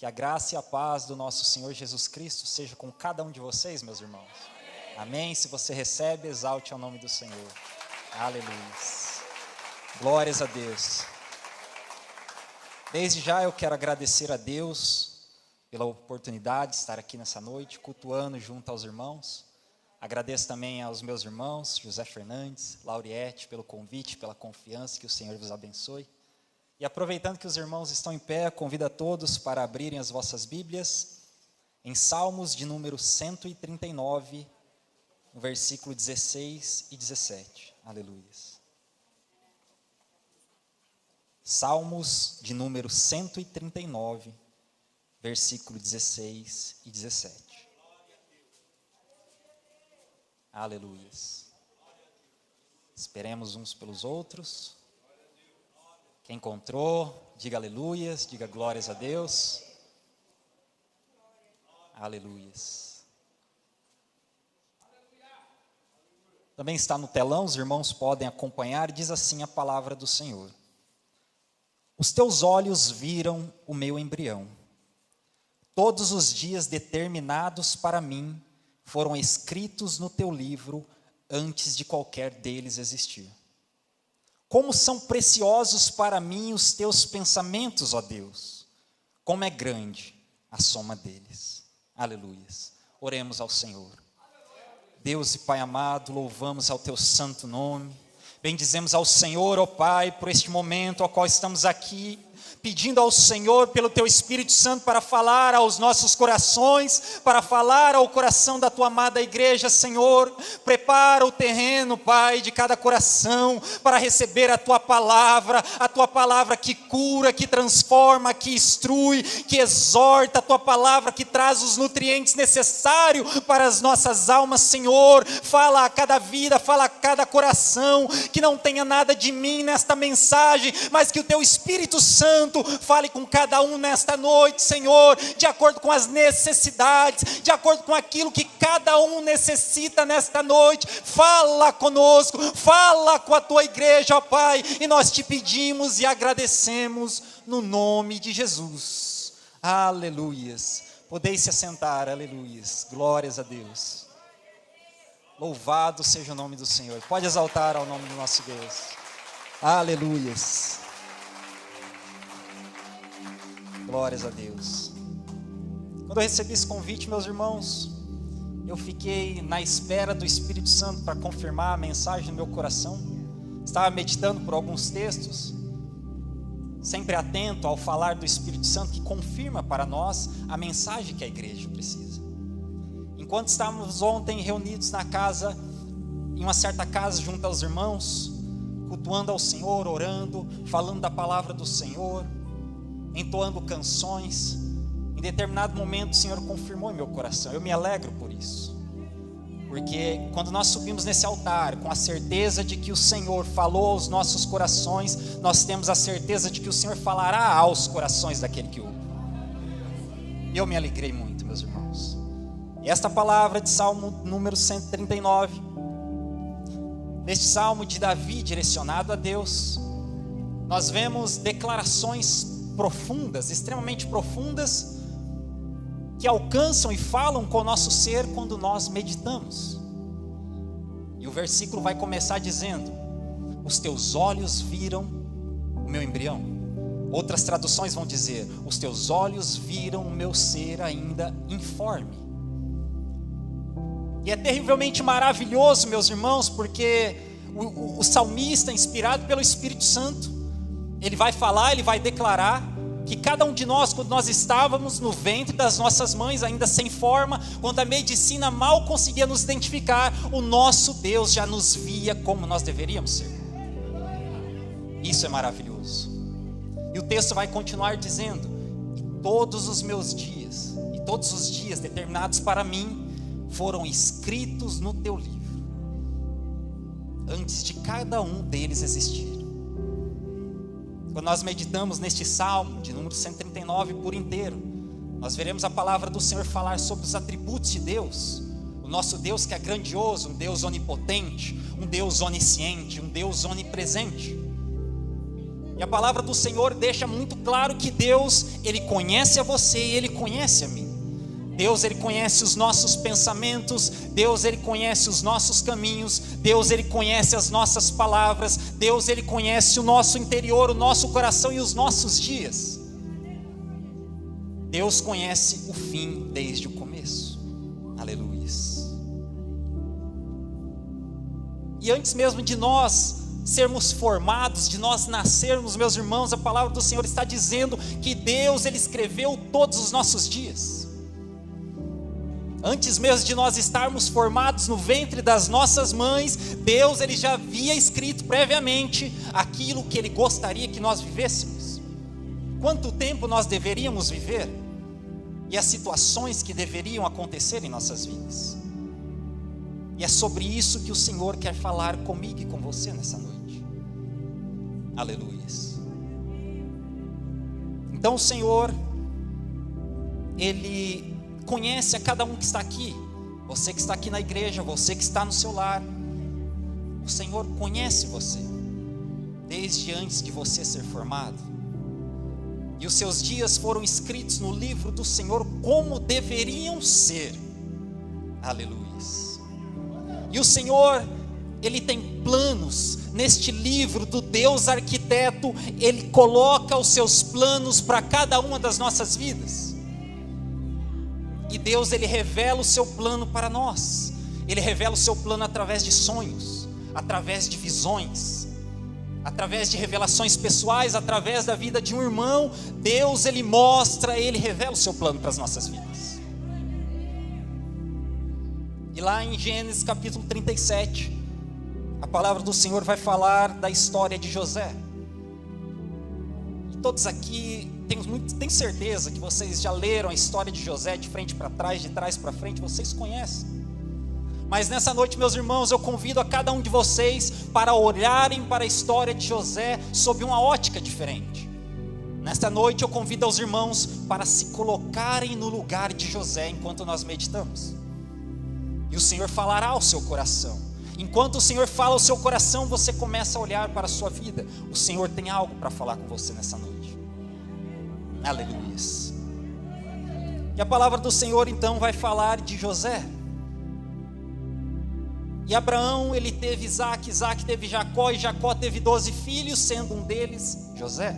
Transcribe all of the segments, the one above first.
Que a graça e a paz do nosso Senhor Jesus Cristo seja com cada um de vocês, meus irmãos. Amém? Se você recebe, exalte ao nome do Senhor. Aleluia. Glórias a Deus. Desde já eu quero agradecer a Deus pela oportunidade de estar aqui nessa noite, cultuando junto aos irmãos. Agradeço também aos meus irmãos, José Fernandes, Lauriette, pelo convite, pela confiança, que o Senhor vos abençoe. E aproveitando que os irmãos estão em pé, convido a todos para abrirem as vossas Bíblias em Salmos de número 139, no versículo 16 e 17. Aleluia. Salmos de número 139, versículo 16 e 17. Aleluia. Esperemos uns pelos outros. Quem encontrou, diga aleluias, diga glórias a Deus. Aleluias. Também está no telão, os irmãos podem acompanhar, diz assim a palavra do Senhor. Os teus olhos viram o meu embrião. Todos os dias determinados para mim foram escritos no teu livro antes de qualquer deles existir. Como são preciosos para mim os teus pensamentos, ó Deus. Como é grande a soma deles. Aleluias. Oremos ao Senhor. Deus e Pai amado, louvamos ao teu santo nome. Bendizemos ao Senhor, ó Pai, por este momento ao qual estamos aqui, pedindo ao Senhor pelo teu Espírito Santo para falar aos nossos corações, para falar ao coração da tua amada igreja, Senhor. Prepara o terreno, Pai, de cada coração para receber a tua palavra que cura, que transforma, que instrui, que exorta, a tua palavra que traz os nutrientes necessários para as nossas almas, Senhor. Fala a cada vida, fala a cada coração, que não tenha nada de mim nesta mensagem, mas que o teu Espírito Santo fale com cada um nesta noite, Senhor, de acordo com as necessidades, de acordo com aquilo que cada um necessita nesta noite. Fala conosco, fala com a tua igreja, ó Pai, e nós te pedimos e agradecemos no nome de Jesus. Aleluias. Podeis se assentar, aleluias. Glórias a Deus. Louvado seja o nome do Senhor. Pode exaltar ao nome do nosso Deus. Aleluias. Glórias a Deus. Quando eu recebi esse convite, meus irmãos, eu fiquei na espera do Espírito Santo para confirmar a mensagem no meu coração. Estava meditando por alguns textos, sempre atento ao falar do Espírito Santo que confirma para nós a mensagem que a igreja precisa. Enquanto estávamos ontem reunidos na casa, em uma certa casa junto aos irmãos, cultuando ao Senhor, orando, falando da palavra do Senhor, entoando canções, em determinado momento o Senhor confirmou em meu coração. Eu me alegro por isso, porque quando nós subimos nesse altar com a certeza de que o Senhor falou aos nossos corações, nós temos a certeza de que o Senhor falará aos corações daquele que ouve. Eu me alegrei muito, meus irmãos. E esta palavra de Salmo número 139, neste Salmo de Davi direcionado a Deus, nós vemos declarações profundas, extremamente profundas, que alcançam e falam com o nosso ser quando nós meditamos. E o versículo vai começar dizendo: os teus olhos viram o meu embrião. Outras traduções vão dizer: os teus olhos viram o meu ser ainda informe. E é terrivelmente maravilhoso, meus irmãos, porque o salmista, inspirado pelo Espírito Santo, ele vai falar, ele vai declarar que cada um de nós, quando nós estávamos no ventre das nossas mães, ainda sem forma, quando a medicina mal conseguia nos identificar, o nosso Deus já nos via como nós deveríamos ser. Isso é maravilhoso. E o texto vai continuar dizendo: e todos os meus dias, e todos os dias determinados para mim, foram escritos no teu livro, antes de cada um deles existir. Quando nós meditamos neste Salmo de número 139 por inteiro, nós veremos a palavra do Senhor falar sobre os atributos de Deus. O nosso Deus que é grandioso, um Deus onipotente, um Deus onisciente, um Deus onipresente. E a palavra do Senhor deixa muito claro que Deus, Ele conhece a você e Ele conhece a mim. Deus, Ele conhece os nossos pensamentos, Deus, Ele conhece os nossos caminhos, Deus, Ele conhece as nossas palavras, Deus, Ele conhece o nosso interior, o nosso coração e os nossos dias. Deus conhece o fim desde o começo. Aleluia. E antes mesmo de nós sermos formados, de nós nascermos, meus irmãos, a palavra do Senhor está dizendo que Deus, Ele escreveu todos os nossos dias. Antes mesmo de nós estarmos formados no ventre das nossas mães, Deus, Ele já havia escrito previamente aquilo que Ele gostaria que nós vivêssemos. Quanto tempo nós deveríamos viver e as situações que deveriam acontecer em nossas vidas. E é sobre isso que o Senhor quer falar comigo e com você nessa noite. Aleluia. Então o Senhor, Ele conhece a cada um que está aqui. Você que está aqui na igreja, você que está no seu lar. O Senhor conhece você desde antes de você ser formado. E os seus dias foram escritos no livro do Senhor como deveriam ser. Aleluia. E o Senhor, Ele tem planos neste livro do Deus arquiteto. Ele coloca os seus planos para cada uma das nossas vidas. E Deus, Ele revela o seu plano para nós. Ele revela o seu plano através de sonhos, através de visões, através de revelações pessoais, através da vida de um irmão. Deus, Ele mostra, Ele revela o seu plano para as nossas vidas. E lá em Gênesis capítulo 37, a palavra do Senhor vai falar da história de José. E todos aqui, tenho certeza que vocês já leram a história de José de frente para trás, de trás para frente, vocês conhecem. Mas nessa noite, meus irmãos, eu convido a cada um de vocês para olharem para a história de José sob uma ótica diferente. Nesta noite eu convido aos irmãos para se colocarem no lugar de José enquanto nós meditamos. E o Senhor falará ao seu coração. Enquanto o Senhor fala ao seu coração, você começa a olhar para a sua vida. O Senhor tem algo para falar com você nessa noite. Aleluia. E a palavra do Senhor então vai falar de José. E Abraão, ele teve Isaac, Isaac teve Jacó, e Jacó teve 12 filhos, sendo um deles José.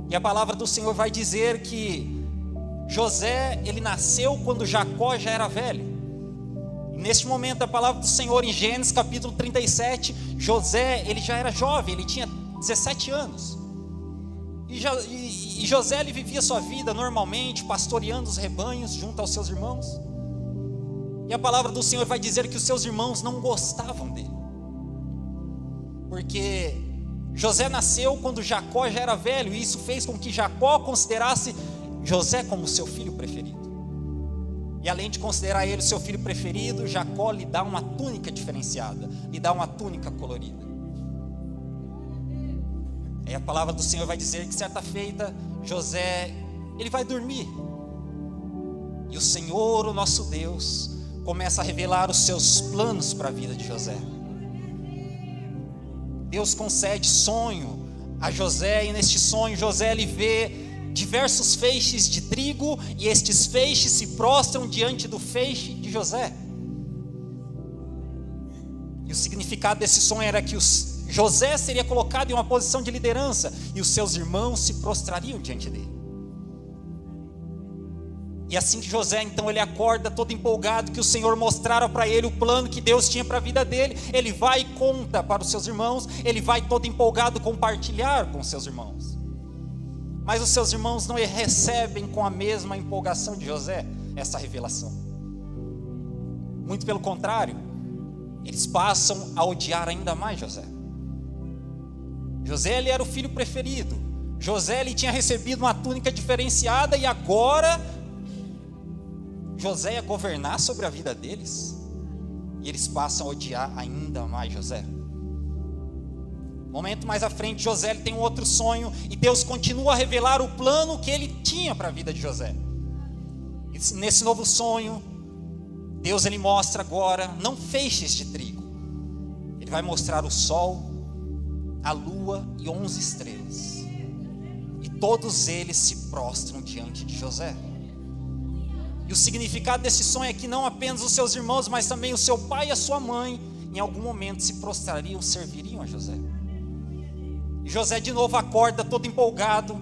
E a palavra do Senhor vai dizer que José, ele nasceu quando Jacó já era velho. E neste momento a palavra do Senhor em Gênesis capítulo 37, José, ele já era jovem, ele tinha 17 anos. E José, ele vivia sua vida normalmente, pastoreando os rebanhos junto aos seus irmãos. E a palavra do Senhor vai dizer que os seus irmãos não gostavam dele, porque José nasceu quando Jacó já era velho, e isso fez com que Jacó considerasse José como seu filho preferido. E além de considerar ele seu filho preferido, Jacó lhe dá uma túnica diferenciada, lhe dá uma túnica colorida. E a palavra do Senhor vai dizer que certa feita, José, ele vai dormir. E o Senhor, o nosso Deus, começa a revelar os seus planos para a vida de José. Deus concede sonho a José, e neste sonho José, ele vê diversos feixes de trigo, e estes feixes se prostram diante do feixe de José. E o significado desse sonho era que José seria colocado em uma posição de liderança, e os seus irmãos se prostrariam diante dele. E assim que José, então, ele acorda todo empolgado, que o Senhor mostrara para ele o plano que Deus tinha para a vida dele, ele vai e conta para os seus irmãos, ele vai todo empolgado compartilhar com os seus irmãos. Mas os seus irmãos não recebem com a mesma empolgação de José essa revelação. Muito pelo contrário, eles passam a odiar ainda mais José. José, ele era o filho preferido. José, ele tinha recebido uma túnica diferenciada, e agora José ia governar sobre a vida deles, e eles passam a odiar ainda mais José. Momento mais à frente, José, ele tem um outro sonho, e Deus continua a revelar o plano que ele tinha para a vida de José. E nesse novo sonho, Deus, ele mostra agora não feixes de trigo, ele vai mostrar o sol a lua e 11 estrelas. E todos eles se prostram diante de José. E o significado desse sonho é que não apenas os seus irmãos, mas também o seu pai e a sua mãe, em algum momento se prostrariam, serviriam a José. E José de novo acorda todo empolgado.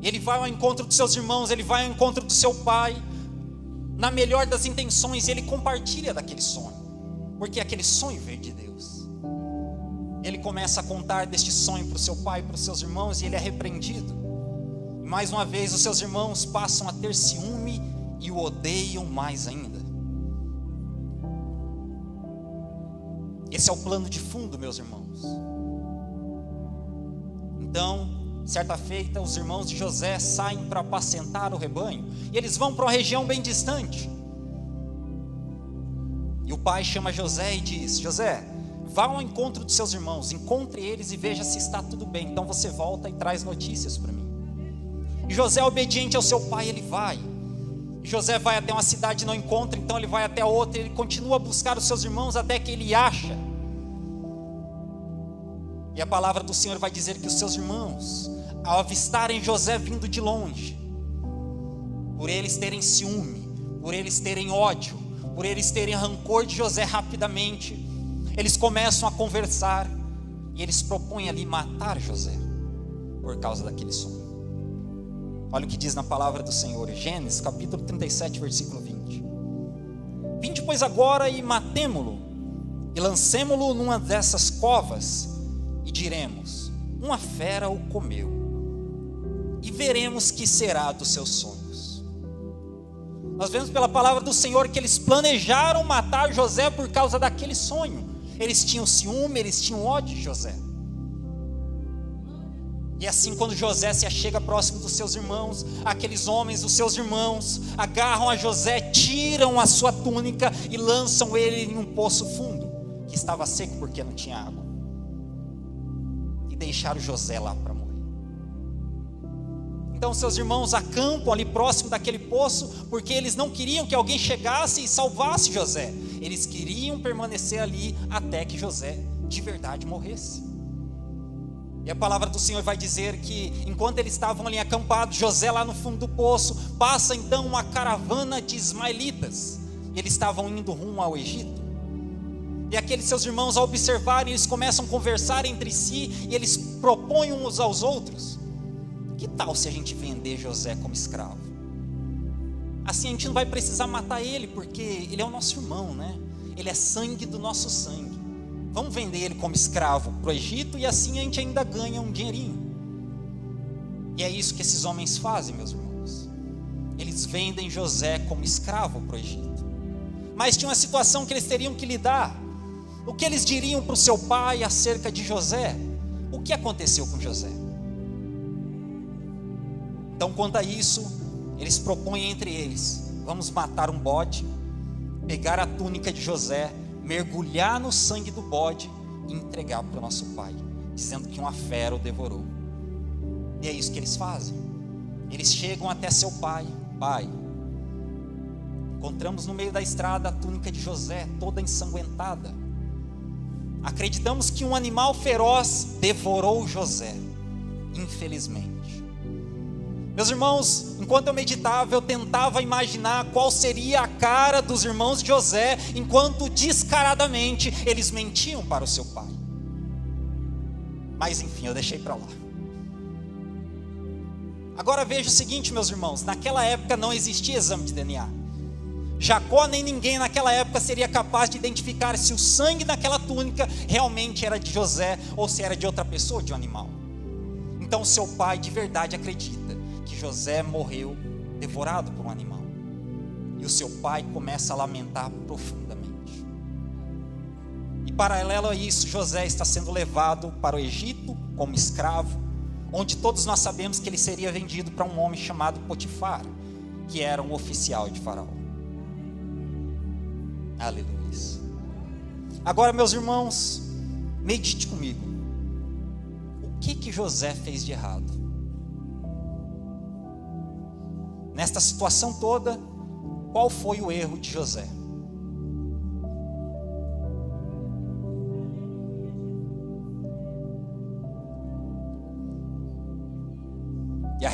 Ele vai ao encontro dos seus irmãos, ele vai ao encontro do seu pai, na melhor das intenções, e ele compartilha daquele sonho, porque aquele sonho veio de Deus. Ele começa a contar deste sonho para o seu pai, para os seus irmãos, e ele é repreendido. E mais uma vez os seus irmãos passam a ter ciúme e o odeiam mais ainda. Esse é o plano de fundo, meus irmãos. Então, certa feita, os irmãos de José saem para apacentar o rebanho, e eles vão para uma região bem distante. E o pai chama José e diz: José, vá ao encontro dos seus irmãos, encontre eles e veja se está tudo bem. Então você volta e traz notícias para mim. E José, obediente ao seu pai, ele vai. E José vai até uma cidade e não encontra, então ele vai até outra, ele continua a buscar os seus irmãos até que ele acha. E a palavra do Senhor vai dizer que os seus irmãos, ao avistarem José vindo de longe, por eles terem ciúme, por eles terem ódio, por eles terem rancor de José, rapidamente eles começam a conversar, e eles propõem ali matar José, por causa daquele sonho. Olha o que diz na palavra do Senhor, Gênesis capítulo 37, versículo 20. Vinde pois agora e matemo-lo, e lancemo-lo numa dessas covas, e diremos: uma fera o comeu, e veremos que será dos seus sonhos. Nós vemos pela palavra do Senhor que eles planejaram matar José por causa daquele sonho. Eles tinham ciúme, eles tinham ódio de José. E assim, quando José se achega próximo dos seus irmãos, aqueles homens, os seus irmãos, agarram a José, tiram a sua túnica e lançam ele em um poço fundo, que estava seco porque não tinha água, e deixaram José lá para morrer. Então seus irmãos acampam ali próximo daquele poço, porque eles não queriam que alguém chegasse e salvasse José. Eles queriam permanecer ali até que José de verdade morresse. E a palavra do Senhor vai dizer que enquanto eles estavam ali acampados, José lá no fundo do poço, passa então uma caravana de ismaelitas. E eles estavam indo rumo ao Egito. E aqueles seus irmãos, ao observarem, eles começam a conversar entre si, e eles propõem uns aos outros: que tal se a gente vender José como escravo? Assim a gente não vai precisar matar ele, porque ele é o nosso irmão, né? Ele é sangue do nosso sangue. Vamos vender ele como escravo para o Egito, e assim a gente ainda ganha um dinheirinho. E é isso que esses homens fazem, meus irmãos. Eles vendem José como escravo para o Egito. Mas tinha uma situação que eles teriam que lidar. O que eles diriam para o seu pai acerca de José? O que aconteceu com José? Então, quanto a isso, eles propõem entre eles: vamos matar um bode, pegar a túnica de José, mergulhar no sangue do bode e entregar para o nosso pai, dizendo que uma fera o devorou. E é isso que eles fazem. Eles chegam até seu pai: pai, encontramos no meio da estrada a túnica de José, toda ensanguentada. Acreditamos que um animal feroz devorou José, infelizmente. Meus irmãos, enquanto eu meditava, eu tentava imaginar qual seria a cara dos irmãos de José, enquanto descaradamente eles mentiam para o seu pai. Mas enfim, eu deixei para lá. Agora veja o seguinte, meus irmãos: naquela época não existia exame de DNA. Jacó nem ninguém naquela época seria capaz de identificar se o sangue naquela túnica realmente era de José, ou se era de outra pessoa, de um animal. Então seu pai de verdade acredita que José morreu devorado por um animal. E o seu pai começa a lamentar profundamente. E paralelo a isso, José está sendo levado para o Egito como escravo, onde todos nós sabemos que ele seria vendido para um homem chamado Potifar, que era um oficial de Faraó. Aleluia. Agora, meus irmãos, medite comigo. O que José fez de errado? Nesta situação toda, qual foi o erro de José?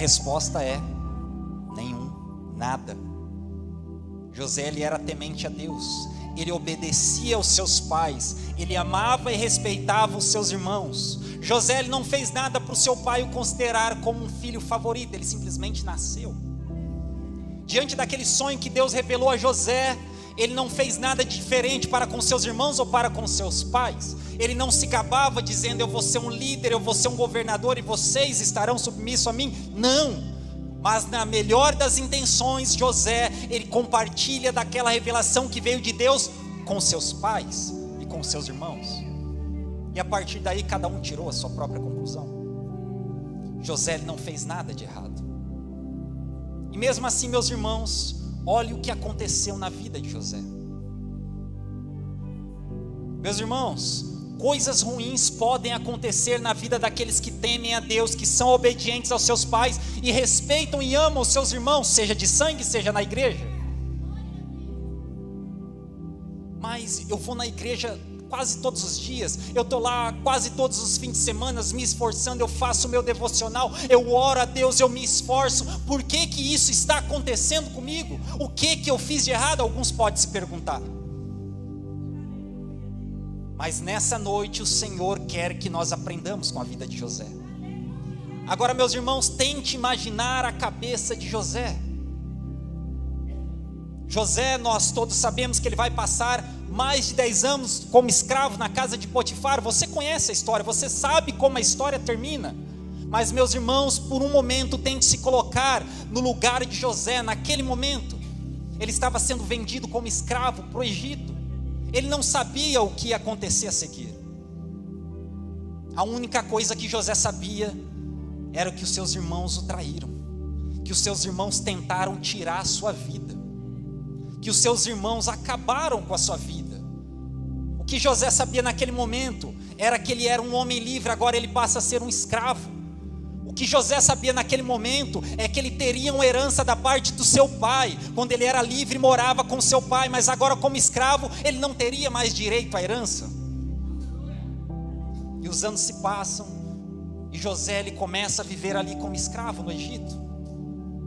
a resposta é nenhum, nada. José, ele era temente a Deus, ele obedecia aos seus pais, ele amava e respeitava os seus irmãos. José, ele não fez nada para o seu pai o considerar como um filho favorito, ele simplesmente nasceu. Diante daquele sonho que Deus revelou a José, ele não fez nada diferente para com seus irmãos ou para com seus pais. Ele não se gabava dizendo: eu vou ser um líder, eu vou ser um governador e vocês estarão submissos a mim. Não. Mas na melhor das intenções, José, ele compartilha daquela revelação que veio de Deus com seus pais e com seus irmãos. E a partir daí cada um tirou a sua própria conclusão. José, ele não fez nada de errado. E mesmo assim, meus irmãos, olhe o que aconteceu na vida de José. Meus irmãos, coisas ruins podem acontecer na vida daqueles que temem a Deus, que são obedientes aos seus pais e respeitam e amam os seus irmãos, seja de sangue, seja na igreja. Mas eu vou na igreja quase todos os dias, eu estou lá quase todos os fins de semana me esforçando, eu faço o meu devocional, eu oro a Deus, eu me esforço. Por que que isso está acontecendo comigo? O que que eu fiz de errado? Alguns podem se perguntar. Mas nessa noite o Senhor quer que nós aprendamos com a vida de José. Agora, meus irmãos, tente imaginar a cabeça de José. José, nós todos sabemos que ele vai passar mais de 10 anos como escravo na casa de Potifar. Você conhece a história, você sabe como a história termina. Mas, meus irmãos, por um momento tente se colocar no lugar de José. Naquele momento, ele estava sendo vendido como escravo para o Egito. Ele não sabia o que ia acontecer a seguir. A única coisa que José sabia era que os seus irmãos o traíram, que os seus irmãos tentaram tirar a sua vida, que os seus irmãos acabaram com a sua vida. O que José sabia naquele momento era que ele era um homem livre, agora ele passa a ser um escravo. O que José sabia naquele momento é que ele teria uma herança da parte do seu pai, quando ele era livre morava com seu pai, mas agora como escravo ele não teria mais direito à herança. E os anos se passam e José, ele começa a viver ali como escravo no Egito.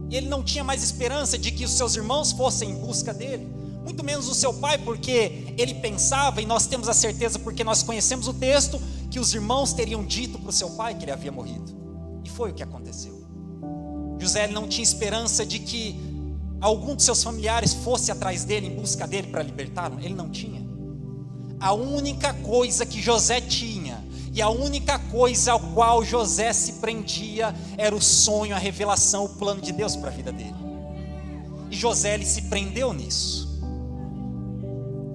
E ele não tinha mais esperança de que os seus irmãos fossem em busca dele, muito menos o seu pai, porque ele pensava, e nós temos a certeza porque nós conhecemos o texto, que os irmãos teriam dito para o seu pai que ele havia morrido. E foi o que aconteceu. José, ele não tinha esperança de que algum de seus familiares fosse atrás dele, em busca dele para libertá-lo. Ele não tinha. A única coisa que José tinha, e a única coisa ao qual José se prendia, era o sonho, a revelação, o plano de Deus para a vida dele. E José, ele se prendeu nisso.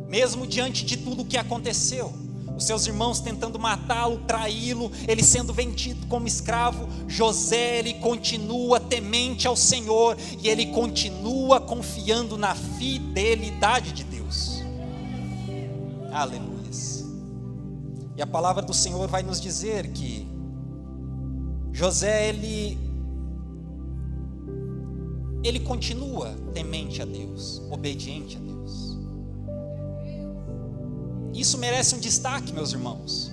Mesmo diante de tudo o que aconteceu, os seus irmãos tentando matá-lo, traí-lo, ele sendo vendido como escravo, José, ele continua temente ao Senhor, e ele continua confiando na fidelidade de Deus. Aleluia. E a palavra do Senhor vai nos dizer que José, ele continua temente a Deus, obediente a Deus. Isso merece um destaque, meus irmãos.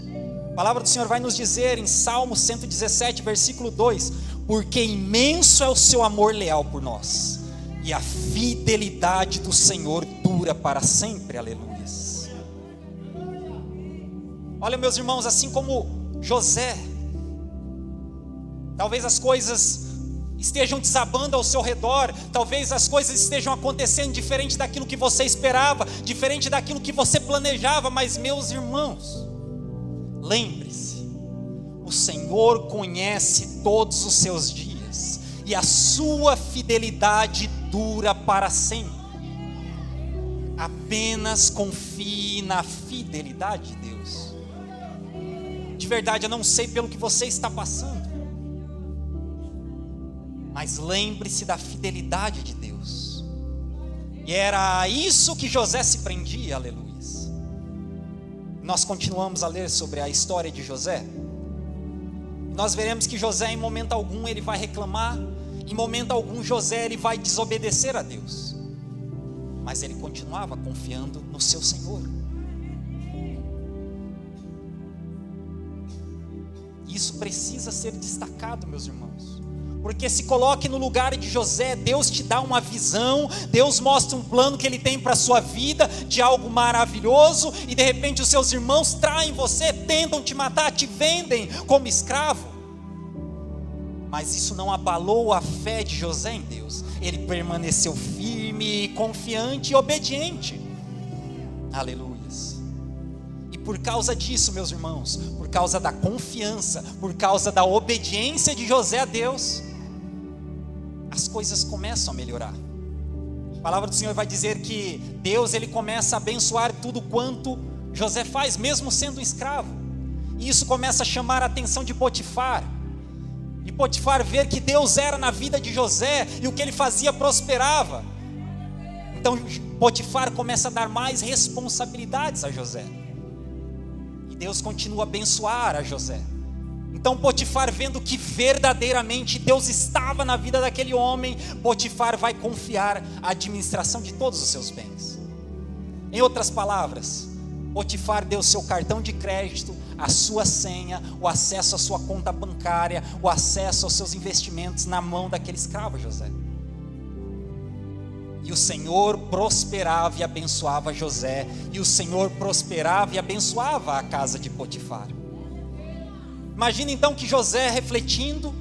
A palavra do Senhor vai nos dizer em Salmo 117, versículo 2: porque imenso é o seu amor leal por nós, e a fidelidade do Senhor dura para sempre. Aleluia. Olha, meus irmãos, assim como José, talvez as coisas estejam desabando ao seu redor, talvez as coisas estejam acontecendo diferente daquilo que você esperava, diferente daquilo que você planejava, mas, meus irmãos, lembre-se, o Senhor conhece todos os seus dias, e a sua fidelidade dura para sempre. Apenas confie na fidelidade de Deus. De verdade, eu não sei pelo que você está passando, mas lembre-se da fidelidade de Deus. E era a isso que José se prendia. Aleluia. Nós continuamos a ler sobre a história de José. Nós veremos que José, em momento algum, ele vai reclamar. Em momento algum, José, ele vai desobedecer a Deus. Mas ele continuava confiando no seu Senhor. Isso precisa ser destacado, meus irmãos, Porque se coloque no lugar de José. Deus te dá uma visão, Deus mostra um plano que Ele tem para a sua vida, de algo maravilhoso, e de repente os seus irmãos traem você, tentam te matar, te vendem como escravo. Mas isso não abalou a fé de José em Deus. Ele permaneceu firme, confiante e obediente. Aleluias. E por causa disso, meus irmãos, por causa da confiança, por causa da obediência de José a Deus, as coisas começam a melhorar. A palavra do Senhor vai dizer que Deus, Ele começa a abençoar tudo quanto José faz, mesmo sendo um escravo. E isso começa a chamar a atenção de Potifar. E Potifar ver que Deus era na vida de José, e o que ele fazia prosperava. Então Potifar começa a dar mais responsabilidades a José. E Deus continua a abençoar a José. Então Potifar, vendo que verdadeiramente Deus estava na vida daquele homem, Potifar vai confiar a administração de todos os seus bens. Em outras palavras, Potifar deu seu cartão de crédito, a sua senha, o acesso à sua conta bancária, o acesso aos seus investimentos na mão daquele escravo José. E o Senhor prosperava e abençoava José, e o Senhor prosperava e abençoava a casa de Potifar. Imagina então que José, refletindo,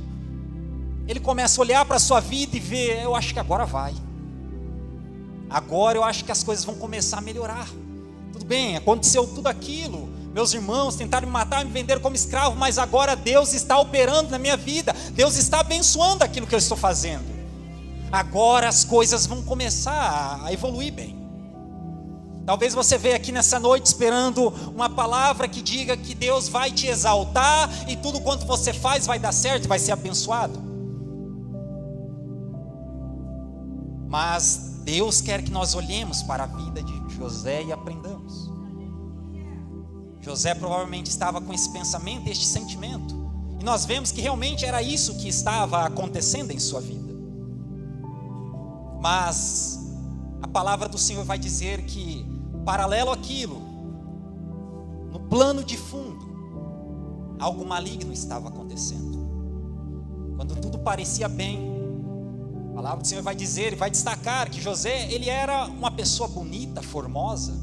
ele começa a olhar para a sua vida e ver: eu acho que agora vai. Agora eu acho que as coisas vão começar a melhorar. Tudo bem, aconteceu tudo aquilo, meus irmãos tentaram me matar, me vender como escravo, mas agora Deus está operando na minha vida, Deus está abençoando aquilo que eu estou fazendo. Agora as coisas vão começar a evoluir bem. Talvez você veja aqui nessa noite esperando uma palavra que diga que Deus vai te exaltar e tudo quanto você faz vai dar certo, vai ser abençoado. Mas Deus quer que nós olhemos para a vida de José e aprendamos. José provavelmente estava com esse pensamento, este sentimento, e nós vemos que realmente era isso que estava acontecendo em sua vida. Mas a palavra do Senhor vai dizer que, paralelo àquilo, no plano de fundo, algo maligno estava acontecendo. Quando tudo parecia bem, a palavra do Senhor vai dizer e vai destacar que José, ele era uma pessoa bonita, formosa,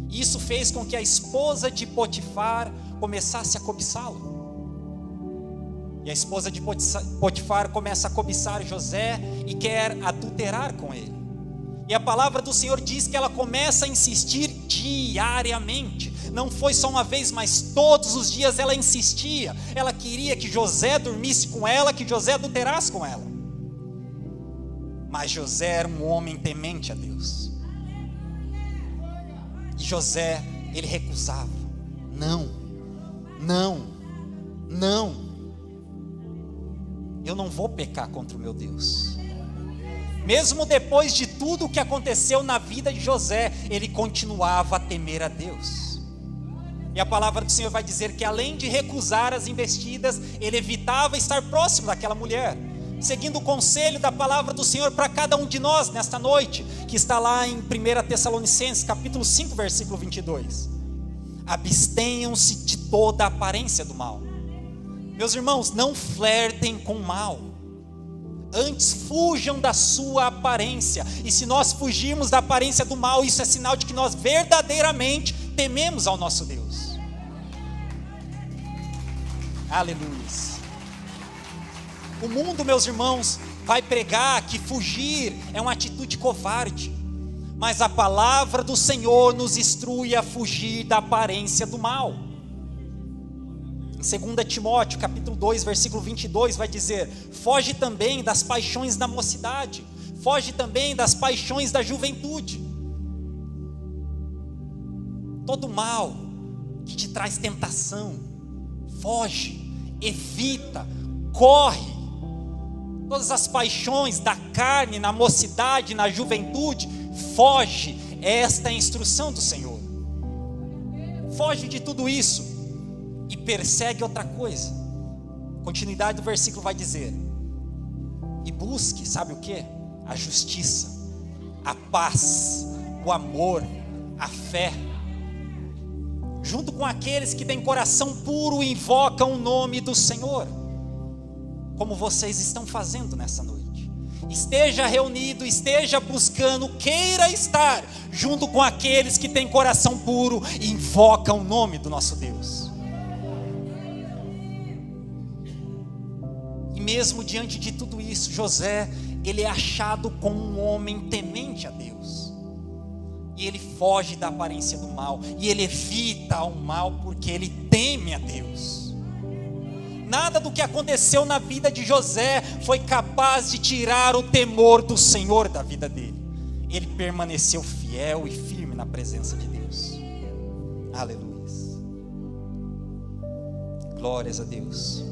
e isso fez com que a esposa de Potifar começasse a cobiçá-lo. E a esposa de Potifar começa a cobiçar José e quer adulterar com ele. E a palavra do Senhor diz que ela começa a insistir diariamente. Não foi só uma vez, mas todos os dias ela insistia. Ela queria que José dormisse com ela, que José adulterasse com ela. Mas José era um homem temente a Deus. E José, ele recusava. Não. Eu não vou pecar contra o meu Deus. Mesmo depois de tudo o que aconteceu na vida de José, ele continuava a temer a Deus. E a palavra do Senhor vai dizer que, além de recusar as investidas, ele evitava estar próximo daquela mulher, seguindo o conselho da palavra do Senhor para cada um de nós nesta noite, que está lá em 1 Tessalonicenses, capítulo 5, versículo 22. Abstenham-se de toda a aparência do mal. Meus irmãos, não flertem com o mal, antes fujam da sua aparência. E se nós fugirmos da aparência do mal, isso é sinal de que nós verdadeiramente tememos ao nosso Deus. Aleluia. O mundo, meus irmãos, vai pregar que fugir é uma atitude covarde, mas a palavra do Senhor nos instrui a fugir da aparência do mal. Em 2 Timóteo, capítulo 2, versículo 22, vai dizer: foge também das paixões da mocidade, foge também das paixões da juventude. Todo mal que te traz tentação, foge, evita, corre. Todas as paixões da carne, na mocidade, na juventude, foge. Esta é a instrução do Senhor. Foge de tudo isso e persegue outra coisa. Continuidade do versículo vai dizer: e busque, sabe o que? A justiça, a paz, o amor, a fé, junto com aqueles que têm coração puro e invocam o nome do Senhor. como vocês estão fazendo nessa noite. Esteja reunido, esteja buscando, queira estar junto com aqueles que têm coração puro e invocam o nome do nosso Deus. E mesmo diante de tudo isso, José, ele é achado como um homem temente a Deus. E ele foge da aparência do mal, e ele evita o mal porque ele teme a Deus. Nada do que aconteceu na vida de José foi capaz de tirar o temor do Senhor da vida dele. Ele permaneceu fiel e firme na presença de Deus. Aleluia. Glórias a Deus.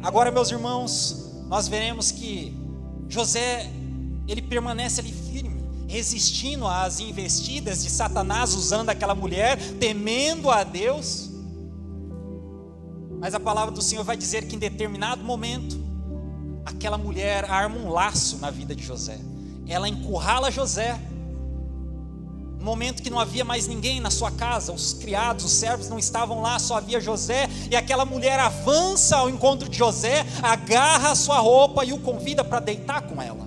Agora, meus irmãos, nós veremos que José, ele permanece ali firme, resistindo às investidas de Satanás, usando aquela mulher, temendo a Deus. Mas a palavra do Senhor vai dizer que em determinado momento, aquela mulher arma um laço na vida de José. Ela encurrala José. No momento que não havia mais ninguém na sua casa, os criados, os servos não estavam lá, só havia José. E aquela mulher avança ao encontro de José, agarra a sua roupa e o convida para deitar com ela.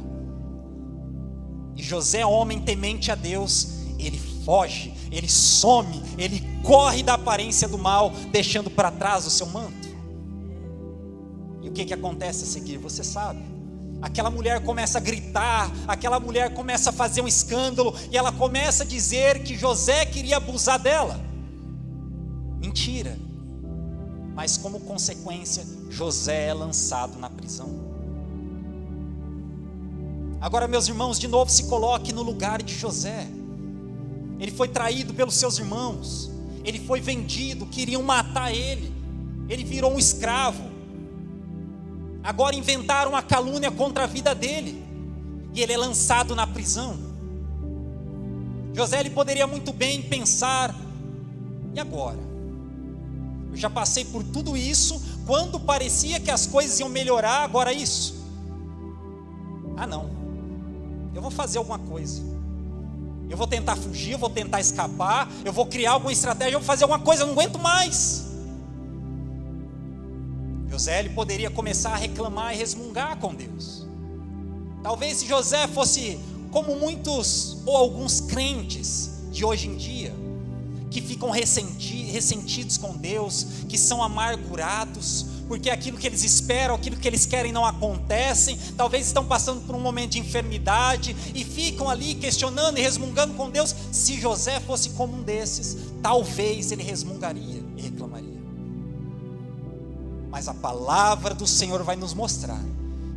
E José, homem temente a Deus, ele foge, ele some, ele corre da aparência do mal, deixando para trás o seu manto. E o que acontece a seguir? Você sabe. Aquela mulher começa a gritar, aquela mulher começa a fazer um escândalo, e ela começa a dizer que José queria abusar dela. Mentira. Mas como consequência, José é lançado na prisão. Agora, meus irmãos, de novo se coloque no lugar de José. Ele foi traído pelos seus irmãos, ele foi vendido, queriam matar ele, ele virou um escravo. Agora inventaram uma calúnia contra a vida dele, e ele é lançado na prisão. José, ele poderia muito bem pensar: e agora? Eu já passei por tudo isso, quando parecia que as coisas iam melhorar, agora isso? Ah não, eu vou fazer alguma coisa. Eu vou tentar fugir, eu vou tentar escapar, eu vou criar alguma estratégia, eu vou fazer alguma coisa, eu não aguento mais. José, ele poderia começar a reclamar e resmungar com Deus. Talvez se José fosse como muitos ou alguns crentes de hoje em dia, que ficam ressentidos com Deus, que são amargurados, porque aquilo que eles esperam, aquilo que eles querem não acontece. Talvez estão passando por um momento de enfermidade e ficam ali questionando e resmungando com Deus. Se José fosse como um desses, talvez ele resmungaria e reclamaria. Mas a palavra do Senhor vai nos mostrar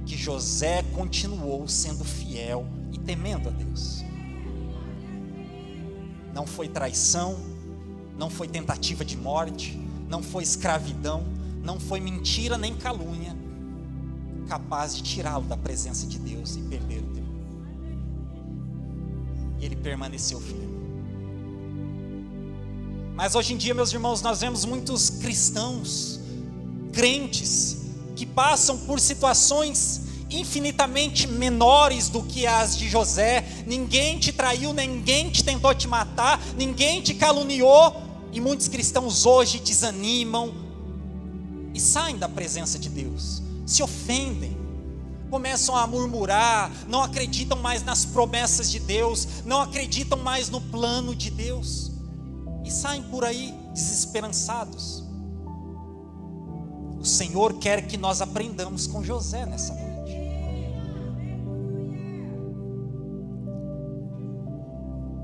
que José continuou sendo fiel e temendo a Deus. Não foi traição, não foi tentativa de morte, não foi escravidão, não foi mentira nem calúnia capaz de tirá-lo da presença de Deus e perder o temor. E ele permaneceu firme. Mas hoje em dia, meus irmãos, nós vemos muitos cristãos, crentes, que passam por situações infinitamente menores do que as de José. Ninguém te traiu, ninguém te tentou te matar, ninguém te caluniou, e muitos cristãos hoje desanimam e saem da presença de Deus, se ofendem, começam a murmurar, não acreditam mais nas promessas de Deus, não acreditam mais no plano de Deus, e saem por aí desesperançados. O Senhor quer que nós aprendamos com José nessa noite.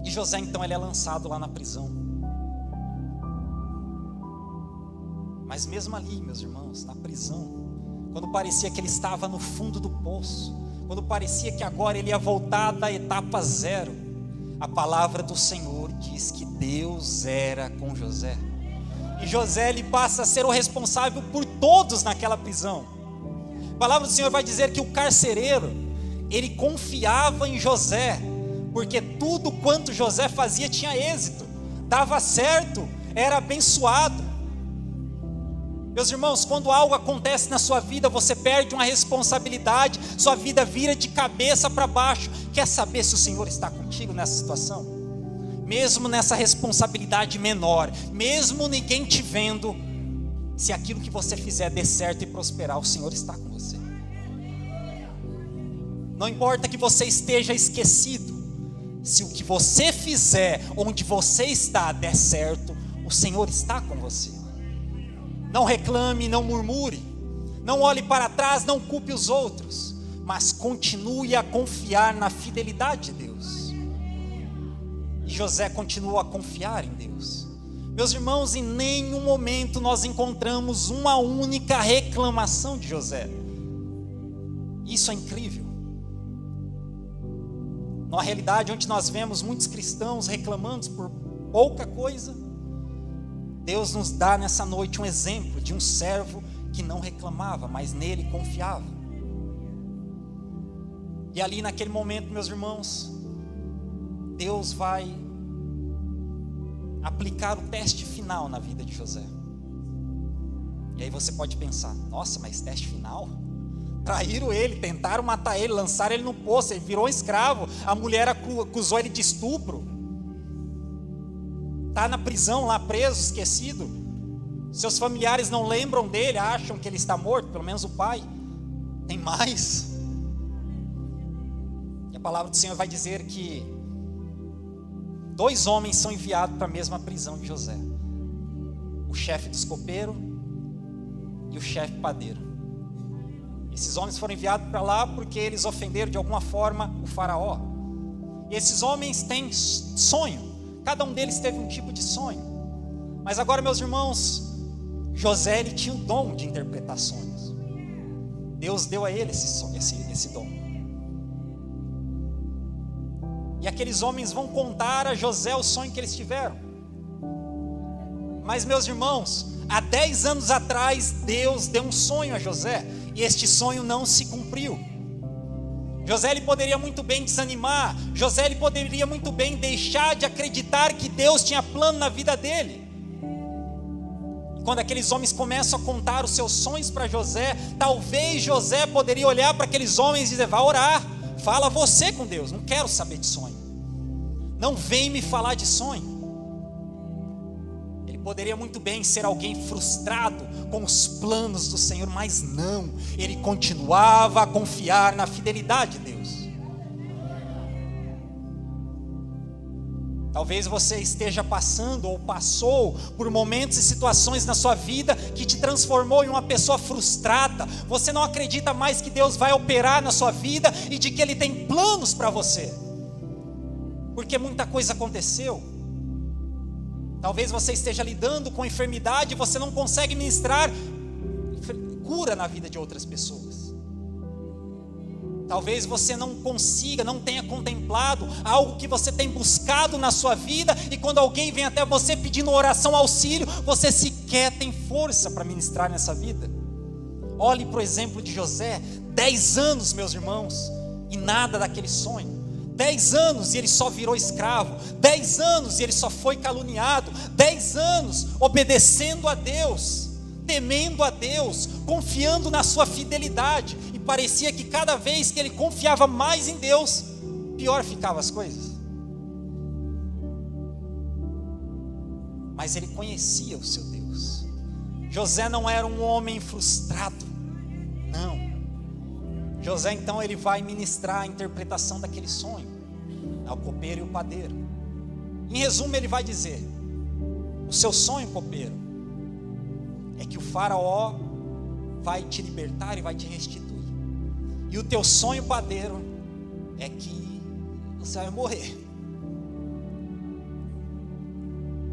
E José então ele é lançado lá na prisão. Mas mesmo ali, meus irmãos, na prisão, quando parecia que ele estava no fundo do poço, quando parecia que agora ele ia voltar da etapa zero, a palavra do Senhor diz que Deus era com José. E José, ele passa a ser o responsável por todos naquela prisão. A palavra do Senhor vai dizer que o carcereiro, ele confiava em José, porque tudo quanto José fazia tinha êxito, dava certo, era abençoado. Meus irmãos, quando algo acontece na sua vida, você perde uma responsabilidade, sua vida vira de cabeça para baixo. Quer saber se o Senhor está contigo nessa situação? Mesmo nessa responsabilidade menor, mesmo ninguém te vendo, Se aquilo que você fizer der certo e prosperar, o Senhor está com você. Não importa que você esteja esquecido, se o que você fizer, onde você está, der certo, o Senhor está com você. Não reclame, não murmure, não olhe para trás, não culpe os outros, mas continue a confiar na fidelidade de Deus. E José continuou a confiar em Deus. Meus irmãos, em nenhum momento nós encontramos uma única reclamação de José. Isso é incrível. Numa realidade onde nós vemos muitos cristãos reclamando por pouca coisa, Deus nos dá nessa noite um exemplo de um servo que não reclamava, mas nele confiava. E ali naquele momento, meus irmãos, Deus vai aplicar o teste final na vida de José. E aí você pode pensar, nossa, mas teste final? Traíram ele, tentaram matar ele, lançaram ele no poço, ele virou escravo, a mulher acusou ele de estupro, está na prisão lá preso, esquecido, seus familiares não lembram dele, acham que ele está morto, pelo menos o pai. Tem mais. E a palavra do Senhor vai dizer que 2 homens são enviados para a mesma prisão de José: o chefe dos copeiros e o chefe padeiro. Esses homens foram enviados para lá porque eles ofenderam de alguma forma o faraó. E esses homens têm sonho, cada um deles teve um tipo de sonho. Mas agora, meus irmãos, José, ele tinha o dom de interpretar sonhos. Deus deu a ele esse dom. E aqueles homens vão contar a José o sonho que eles tiveram. Mas, meus irmãos, há 10 anos atrás, Deus deu um sonho a José, e este sonho não se cumpriu. José, ele poderia muito bem desanimar, José, ele poderia muito bem deixar de acreditar que Deus tinha plano na vida dele. E quando aqueles homens começam a contar os seus sonhos para José, talvez José poderia olhar para aqueles homens e dizer: vai orar, fala você com Deus, não quero saber de sonho, não vem me falar de sonho. Ele poderia muito bem ser alguém frustrado com os planos do Senhor, mas não, ele continuava a confiar na fidelidade de Deus. Talvez você esteja passando ou passou por momentos e situações na sua vida que te transformou em uma pessoa frustrada. Você não acredita mais que Deus vai operar na sua vida e de que Ele tem planos para você, porque muita coisa aconteceu. Talvez você esteja lidando com enfermidade e você não consegue ministrar cura na vida de outras pessoas. Talvez você não consiga, não tenha contemplado algo que você tem buscado na sua vida, e quando alguém vem até você pedindo oração, auxílio, você sequer tem força para ministrar nessa vida. Olhe para o exemplo de José, 10 anos, meus irmãos, e nada daquele sonho. 10 anos e ele só virou escravo, 10 anos e ele só foi caluniado, 10 anos obedecendo a Deus, temendo a Deus, confiando na sua fidelidade, e parecia que cada vez que ele confiava mais em Deus, pior ficavam as coisas. Mas ele conhecia o seu Deus. José não era um homem frustrado, não. José, então, ele vai ministrar a interpretação daquele sonho ao copeiro e o padeiro. Em resumo, ele vai dizer: o seu sonho, copeiro, é que o faraó vai te libertar e vai te restituir. E o teu sonho, padeiro, é que você vai morrer.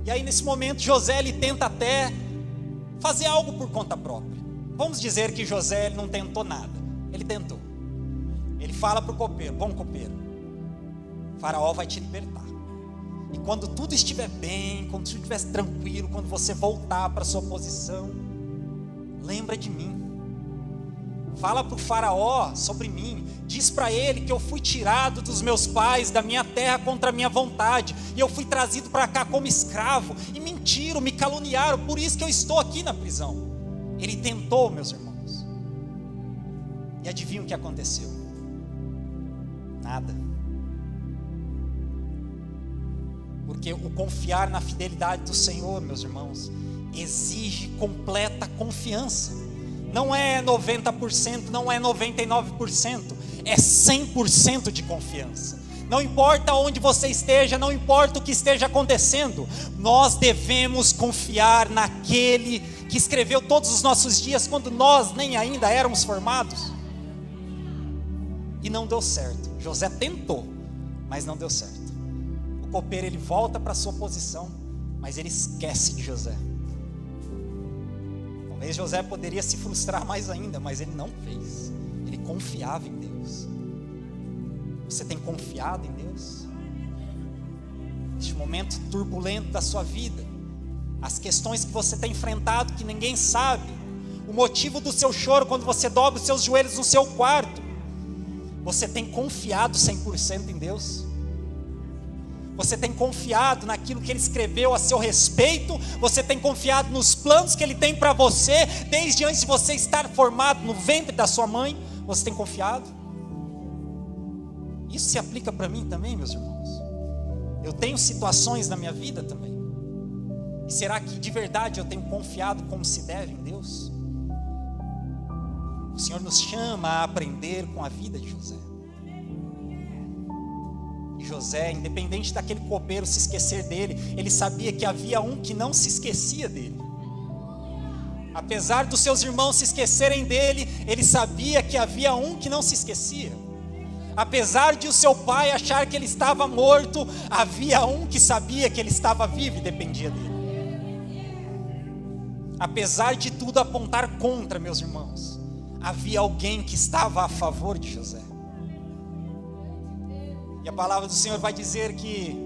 E aí, nesse momento, José, ele tenta até fazer algo por conta própria. Vamos dizer que José, ele não tentou nada. Ele tentou. Ele fala para o copeiro: bom, copeiro, o faraó vai te libertar. E quando tudo estiver bem, quando tudo estiver tranquilo, quando você voltar para a sua posição, lembra de mim. Fala para o faraó sobre mim. Diz para ele que eu fui tirado dos meus pais, da minha terra contra a minha vontade, e eu fui trazido para cá como escravo, e mentiram, me caluniaram, por isso que eu estou aqui na prisão. Ele tentou, meus irmãos. E adivinha o que aconteceu? Nada. Porque o confiar na fidelidade do Senhor, meus irmãos, exige completa confiança. Não é 90%, não é 99%, é 100% de confiança. Não importa onde você esteja, não importa o que esteja acontecendo, nós devemos confiar naquele que escreveu todos os nossos dias, quando nós nem ainda éramos formados. E não deu certo. José tentou, mas não deu certo. O copeiro, ele volta para a sua posição, mas ele esquece de José. Talvez José poderia se frustrar mais ainda, mas ele não fez. Ele confiava em Deus. Você tem confiado em Deus? Neste momento turbulento da sua vida, as questões que você tem enfrentado que ninguém sabe, o motivo do seu choro quando você dobra os seus joelhos no seu quarto, você tem confiado 100% em Deus? Você tem confiado naquilo que Ele escreveu a seu respeito? Você tem confiado nos planos que Ele tem para você, desde antes de você estar formado no ventre da sua mãe? Você tem confiado? Isso se aplica para mim também, meus irmãos. Eu tenho situações na minha vida também. E será que de verdade eu tenho confiado como se deve em Deus? O Senhor nos chama a aprender com a vida de José. E José, independente daquele copeiro se esquecer dele, ele sabia que havia um que não se esquecia dele. Apesar dos seus irmãos se esquecerem dele, ele sabia que havia um que não se esquecia. Apesar de o seu pai achar que ele estava morto, havia um que sabia que ele estava vivo e dependia dele. Apesar de tudo apontar contra, meus irmãos, havia alguém que estava a favor de José. E a palavra do Senhor vai dizer que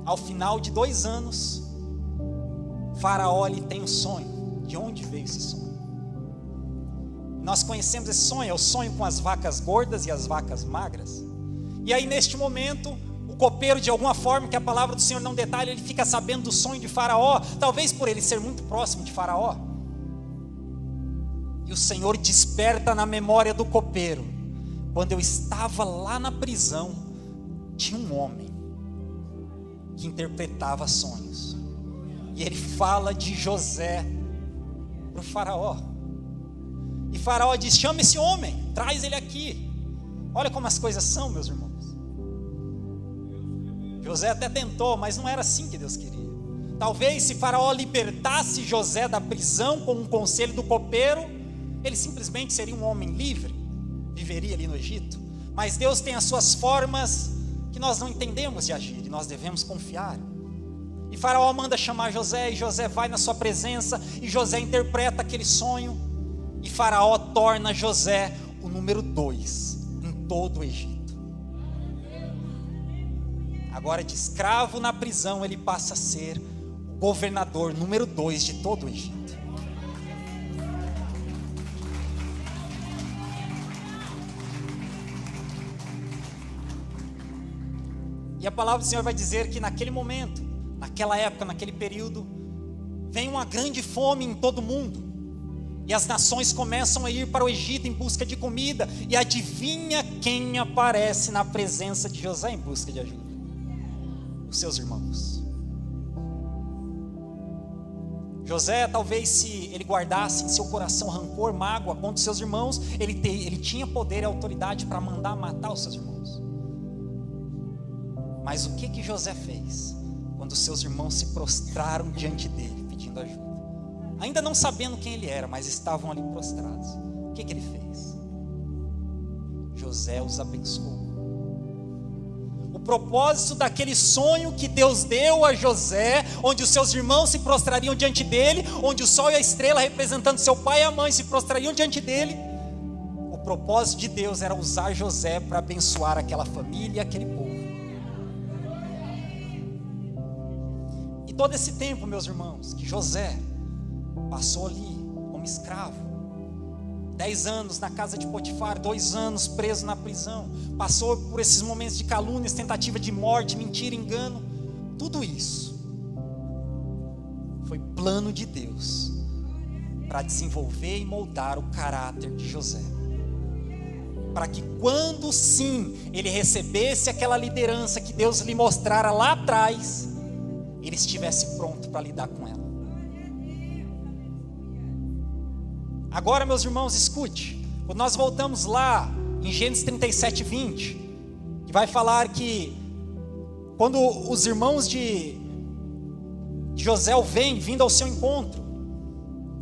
ao final de 2 anos, Faraó ele tem um sonho. De onde veio esse sonho? Nós conhecemos esse sonho, é o sonho com as vacas gordas e as vacas magras. E aí neste momento, o copeiro, de alguma forma que a palavra do Senhor não detalha, ele fica sabendo do sonho de Faraó, talvez por ele ser muito próximo de Faraó. E o Senhor desperta na memória do copeiro: quando eu estava lá na prisão, tinha um homem que interpretava sonhos. E ele fala de José para o Faraó. E Faraó diz: chama esse homem, traz ele aqui. Olha como as coisas são, meus irmãos. José até tentou, mas não era assim que Deus queria. Talvez se Faraó libertasse José da prisão com um conselho do copeiro, ele simplesmente seria um homem livre, viveria ali no Egito. Mas Deus tem as suas formas que nós não entendemos de agir, e nós devemos confiar. E Faraó manda chamar José, e José vai na sua presença, e José interpreta aquele sonho, e Faraó torna José o número 2 em todo o Egito. Agora, de escravo na prisão, ele passa a ser o governador número 2 de todo o Egito. E a palavra do Senhor vai dizer que naquele momento, naquela época, naquele período, vem uma grande fome em todo o mundo. E as nações começam a ir para o Egito em busca de comida. E adivinha quem aparece na presença de José em busca de ajuda? Os seus irmãos. José, talvez se ele guardasse em seu coração rancor, mágoa contra os seus irmãos, ele tinha poder e autoridade para mandar matar os seus irmãos. Mas o que José fez quando os seus irmãos se prostraram diante dele pedindo ajuda? Ainda não sabendo quem ele era, mas estavam ali prostrados. O que ele fez? José os abençoou. O propósito daquele sonho que Deus deu a José, onde os seus irmãos se prostrariam diante dele, onde o sol e a estrela representando seu pai e a mãe se prostrariam diante dele, o propósito de Deus era usar José para abençoar aquela família e aquele povo. E todo esse tempo, meus irmãos, que José passou ali como escravo, 10 anos na casa de Potifar, 2 anos preso na prisão, passou por esses momentos de calúnias, tentativa de morte, mentira, engano, tudo isso foi plano de Deus para desenvolver e moldar o caráter de José, para que quando sim ele recebesse aquela liderança que Deus lhe mostrara lá atrás, ele estivesse pronto para lidar com ela. Agora, meus irmãos, escute. Quando nós voltamos lá em Gênesis 37, 20, que vai falar que quando os irmãos de José vêm vindo ao seu encontro,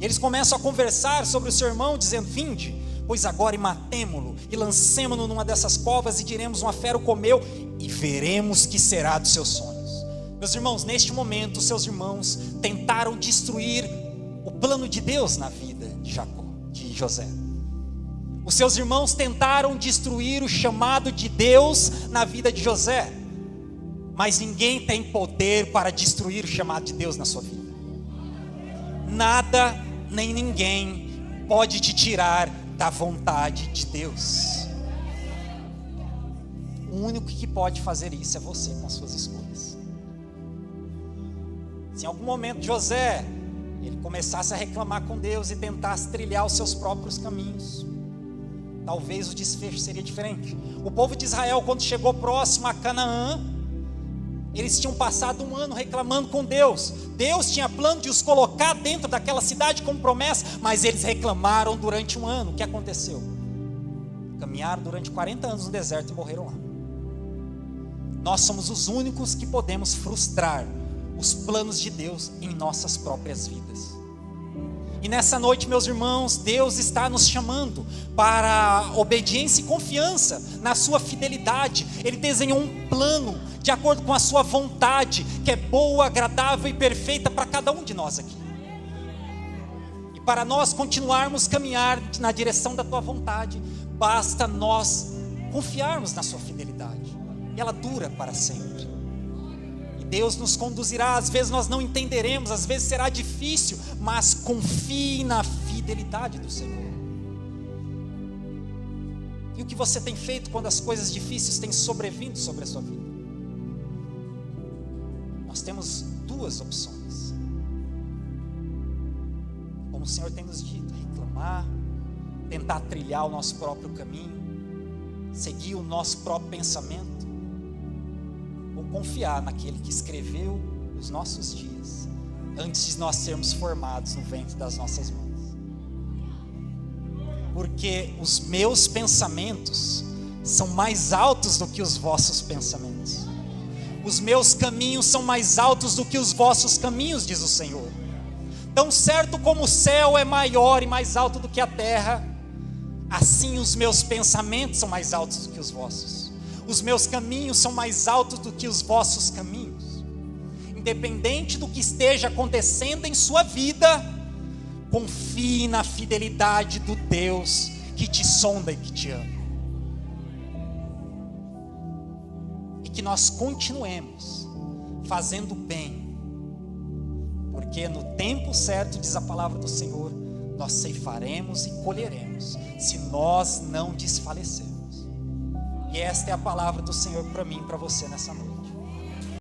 eles começam a conversar sobre o seu irmão, dizendo: vinde, pois agora e matemo-lo, e lancemo-no numa dessas covas, e diremos: uma fera o comeu, e veremos que será dos seus sonhos. Meus irmãos, neste momento, seus irmãos tentaram destruir o plano de Deus na vida de José. Os seus irmãos tentaram destruir o chamado de Deus na vida de José, mas ninguém tem poder para destruir o chamado de Deus na sua vida. Nada nem ninguém pode te tirar da vontade de Deus. O único que pode fazer isso é você, com as suas escolhas. Se em algum momento José ele começasse a reclamar com Deus e tentasse trilhar os seus próprios caminhos, talvez o desfecho seria diferente. O povo de Israel, quando chegou próximo a Canaã, eles tinham passado um ano reclamando com Deus. Deus tinha plano de os colocar dentro daquela cidade como promessa, mas eles reclamaram durante um ano. O que aconteceu? Caminharam durante 40 anos no deserto e morreram lá. Nós somos os únicos que podemos frustrar os planos de Deus em nossas próprias vidas. E nessa noite, meus irmãos, Deus está nos chamando para obediência e confiança na sua fidelidade. Ele desenhou um plano de acordo com a sua vontade, que é boa, agradável e perfeita para cada um de nós aqui. E para nós continuarmos a caminhar na direção da tua vontade, basta nós confiarmos na sua fidelidade. E ela dura para sempre. Deus nos conduzirá, às vezes nós não entenderemos, às vezes será difícil, mas confie na fidelidade do Senhor. E o que você tem feito quando as coisas difíceis têm sobrevindo sobre a sua vida? Nós temos duas opções. Como o Senhor tem nos dito: reclamar, tentar trilhar o nosso próprio caminho, seguir o nosso próprio pensamento, ou confiar naquele que escreveu os nossos dias antes de nós sermos formados no ventre das nossas mães. Porque os meus pensamentos são mais altos do que os vossos pensamentos. Os meus caminhos são mais altos do que os vossos caminhos, diz o Senhor. Tão certo como o céu é maior e mais alto do que a terra, assim os meus pensamentos são mais altos do que os vossos. Os meus caminhos são mais altos do que os vossos caminhos. Independente do que esteja acontecendo em sua vida, confie na fidelidade do Deus que te sonda e que te ama. E que nós continuemos fazendo bem, porque no tempo certo, diz a palavra do Senhor, nós ceifaremos e colheremos, se nós não desfalecermos. E esta é a palavra do Senhor para mim e para você nessa noite.